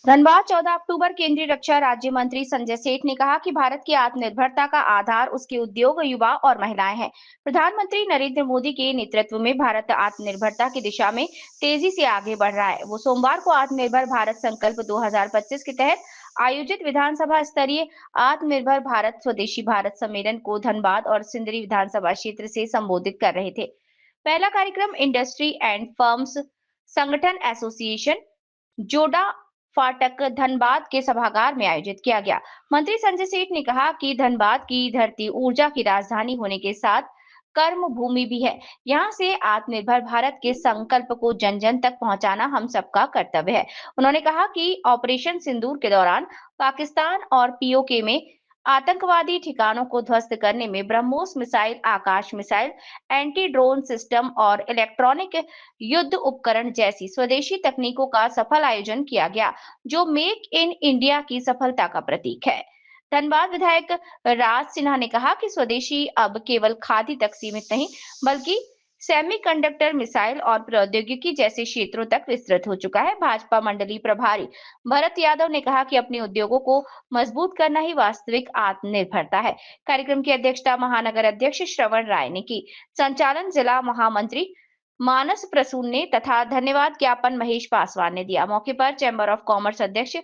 धनबाद 14 अक्टूबर। केंद्रीय रक्षा राज्य मंत्री संजय सेठ ने कहा कि भारत की आत्मनिर्भरता का आधार उसके उद्योग, युवा और महिलाएं हैं। प्रधानमंत्री नरेंद्र मोदी के नेतृत्व में भारत आत्मनिर्भरता की दिशा में तेजी से आगे बढ़ रहा है। वो सोमवार को आत्मनिर्भर भारत संकल्प 2025 के तहत आयोजित विधानसभा स्तरीय आत्मनिर्भर भारत स्वदेशी भारत सम्मेलन को धनबाद और सिंदरी विधानसभा क्षेत्र से संबोधित कर रहे थे। पहला कार्यक्रम इंडस्ट्री एंड फर्म्स संगठन एसोसिएशन जोडा फाटक धनबाद के सभागार में आयोजित किया गया। मंत्री संजय सेठ ने कहा कि धनबाद की धरती ऊर्जा की राजधानी होने के साथ कर्म भूमि भी है। यहाँ से आत्मनिर्भर भारत के संकल्प को जन जन तक पहुंचाना हम सबका कर्तव्य है। उन्होंने कहा कि ऑपरेशन सिंदूर के दौरान पाकिस्तान और पीओके में आतंकवादी ठिकानों को ध्वस्त करने में ब्रह्मोस मिसाइल, आकाश मिसाइल, एंटी ड्रोन सिस्टम और इलेक्ट्रॉनिक युद्ध उपकरण जैसी स्वदेशी तकनीकों का सफल आयोजन किया गया, जो मेक इन इंडिया की सफलता का प्रतीक है। धनबाद विधायक राज सिन्हा ने कहा कि स्वदेशी अब केवल खादी तक सीमित नहीं, बल्कि सेमीकंडक्टर, मिसाइल और प्रौद्योगिकी जैसे क्षेत्रों तक विस्तृत हो चुका है। भाजपा मंडलीय प्रभारी भरत यादव ने कहा कि अपने उद्योगों को मजबूत करना ही वास्तविक आत्मनिर्भरता है। कार्यक्रम की अध्यक्षता महानगर अध्यक्ष श्रवण राय ने की। संचालन जिला महामंत्री मानस प्रसून ने तथा धन्यवाद ज्ञापन महेश पासवान ने दिया। मौके पर चैम्बर ऑफ कॉमर्स अध्यक्ष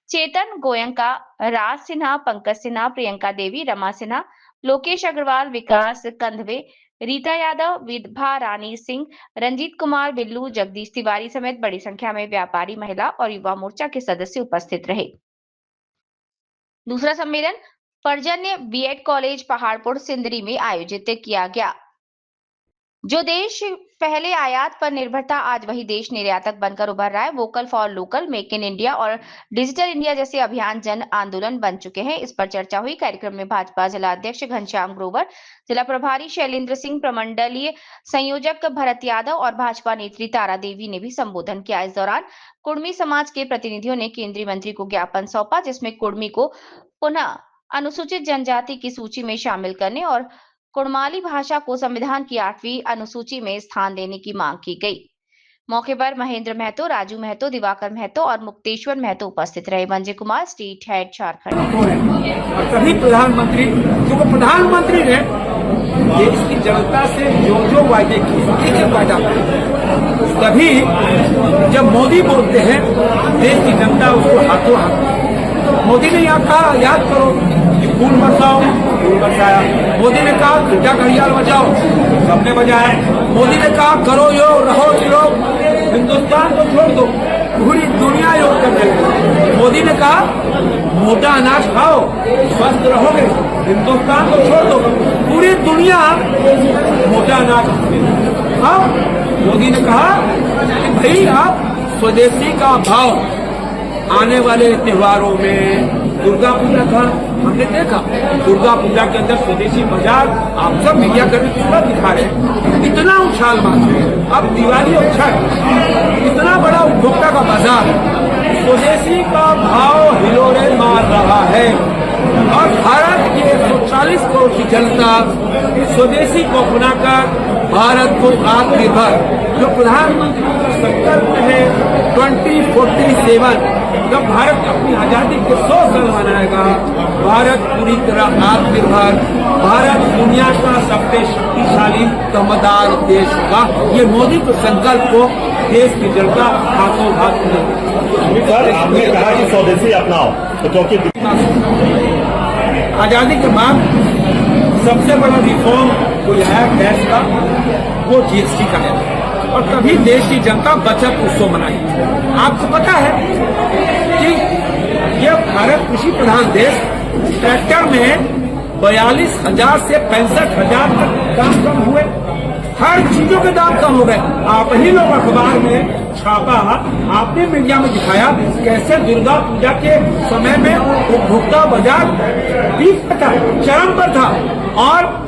चेतन गोयंका, राज सिन्हा, पंकज सिन्हा, प्रियंका देवी, रमा सिन्हा, लोकेश अग्रवाल, विकास कंधवे, रीता यादव, विभा रानी सिंह, रंजीत कुमार, बिल्लू, जगदीश तिवारी समेत बड़ी संख्या में व्यापारी, महिला और युवा मोर्चा के सदस्य उपस्थित रहे। दूसरा सम्मेलन पर्जन्य बीएड कॉलेज पहाड़पुर सिंदरी में आयोजित किया गया। जो देश पहले आयात पर निर्भरता, आज वही देश निर्यातक बनकर उभर रहा है। Vocal for local, make in India और डिजिटल इंडिया जैसे अभियान जन आंदोलन बन चुके हैं। इस पर चर्चा हुई। कार्यक्रम में भाजपा जिला अध्यक्ष घनश्याम ग्रोवर, जिला प्रभारी शैलेंद्र सिंह, प्रमंडलीय संयोजक भरत यादव और भाजपा नेत्री तारा देवी ने भी संबोधन किया। इस दौरान कुर्मी समाज के प्रतिनिधियों ने केंद्रीय मंत्री को ज्ञापन सौंपा, जिसमें कुर्मी को पुनः अनुसूचित जनजाति की सूची में शामिल करने और कुड़माली भाषा को संविधान की 8वीं अनुसूची में स्थान देने की मांग की गई। मौके पर महेंद्र महतो, राजू महतो, दिवाकर महतो और मुक्तेश्वर महतो उपस्थित रहे। Manjay Kumar, state head, Jharkhand. और तभी प्रधानमंत्री, क्योंकि प्रधानमंत्री ने देश की जनता से जो वायदे किए, एक वायदा तभी जब मोदी बोलते हैं देश की जनता उसको हाथों हाथ। मोदी ने यहाँ कहा, याद करो कि फूल बरसाओ, फूल बरसाया। मोदी ने कहा घंटा घड़ियाल बजाओ, सबने बजाया। मोदी ने कहा करो योग, रहो योग, हिंदुस्तान को छोड़ दो, पूरी दुनिया योग करने लगी। मोदी ने कहा मोटा अनाज खाओ, स्वस्थ रहोगे, हिंदुस्तान को छोड़ दो, पूरी दुनिया मोटा अनाज खाओ। मोदी ने कहा कि भाई आप स्वदेशी का भाव, आने वाले त्योहारों में दुर्गा पूजा था, हमने देखा दुर्गा पूजा के अंदर स्वदेशी बाजार, आप सब मीडिया कर्मी पूरा दिखा रहे हैं, इतना उछाल मारते हैं। अब दिवाली और छठ, इतना बड़ा उपभोक्ता का बाजार, स्वदेशी का भाव हिलोरे मार रहा है। और भारत की 140 करोड़ की जनता स्वदेशी को अपनाकर भारत को आत्मनिर्भर, जो प्रधानमंत्री का संकल्प है 2047, जब भारत अपनी आजादी के 100 साल मनाएगा, भारत पूरी तरह आत्मनिर्भर, भारत दुनिया का सबसे शक्तिशाली दमदार देश होगा। ये मोदी के संकल्प को देश की जनता हाथों हाथ आपने कहा कि स्वदेशी अपनाओ, तो क्योंकि आजादी के बाद सबसे बड़ा रिफॉर्म कोई है देश का, वो जीएसटी का है। और तभी देश की जनता बचत उत्सव मनाई। आपको पता है कि ये भारत कृषि प्रधान देश, ट्रैक्टर में 42,000 से 65,000 तक दाम कम हुए, हर चीजों के दाम कम हो गए। आप ही लोग अखबार में छापा, आपने मीडिया में दिखाया कैसे दुर्गा पूजा के समय में उपभोक्ता बाजार पीक पर था, चरम पर था, और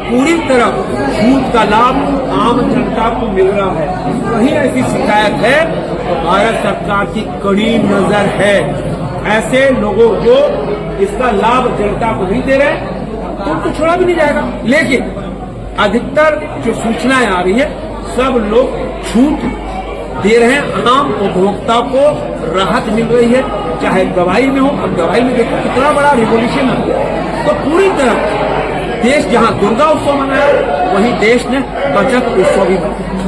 पूरी तरह छूट का लाभ आम जनता को मिल रहा है। वही ऐसी शिकायत है तो भारत सरकार की कड़ी नजर है। ऐसे लोगों को इसका लाभ जनता को नहीं दे रहे, तो उनको छोड़ा भी नहीं जाएगा। लेकिन अधिकतर जो सूचनाएं आ रही है, सब लोग छूट दे रहे हैं, आम उपभोक्ता को राहत मिल रही है, चाहे दवाई में हो। अब दवाई में देखो कितना बड़ा रिवॉल्यूशन आ गया। तो पूरी तरह देश जहां दुर्गा उत्सव मनाया, वहीं देश ने बचत उत्सव भी मनाया।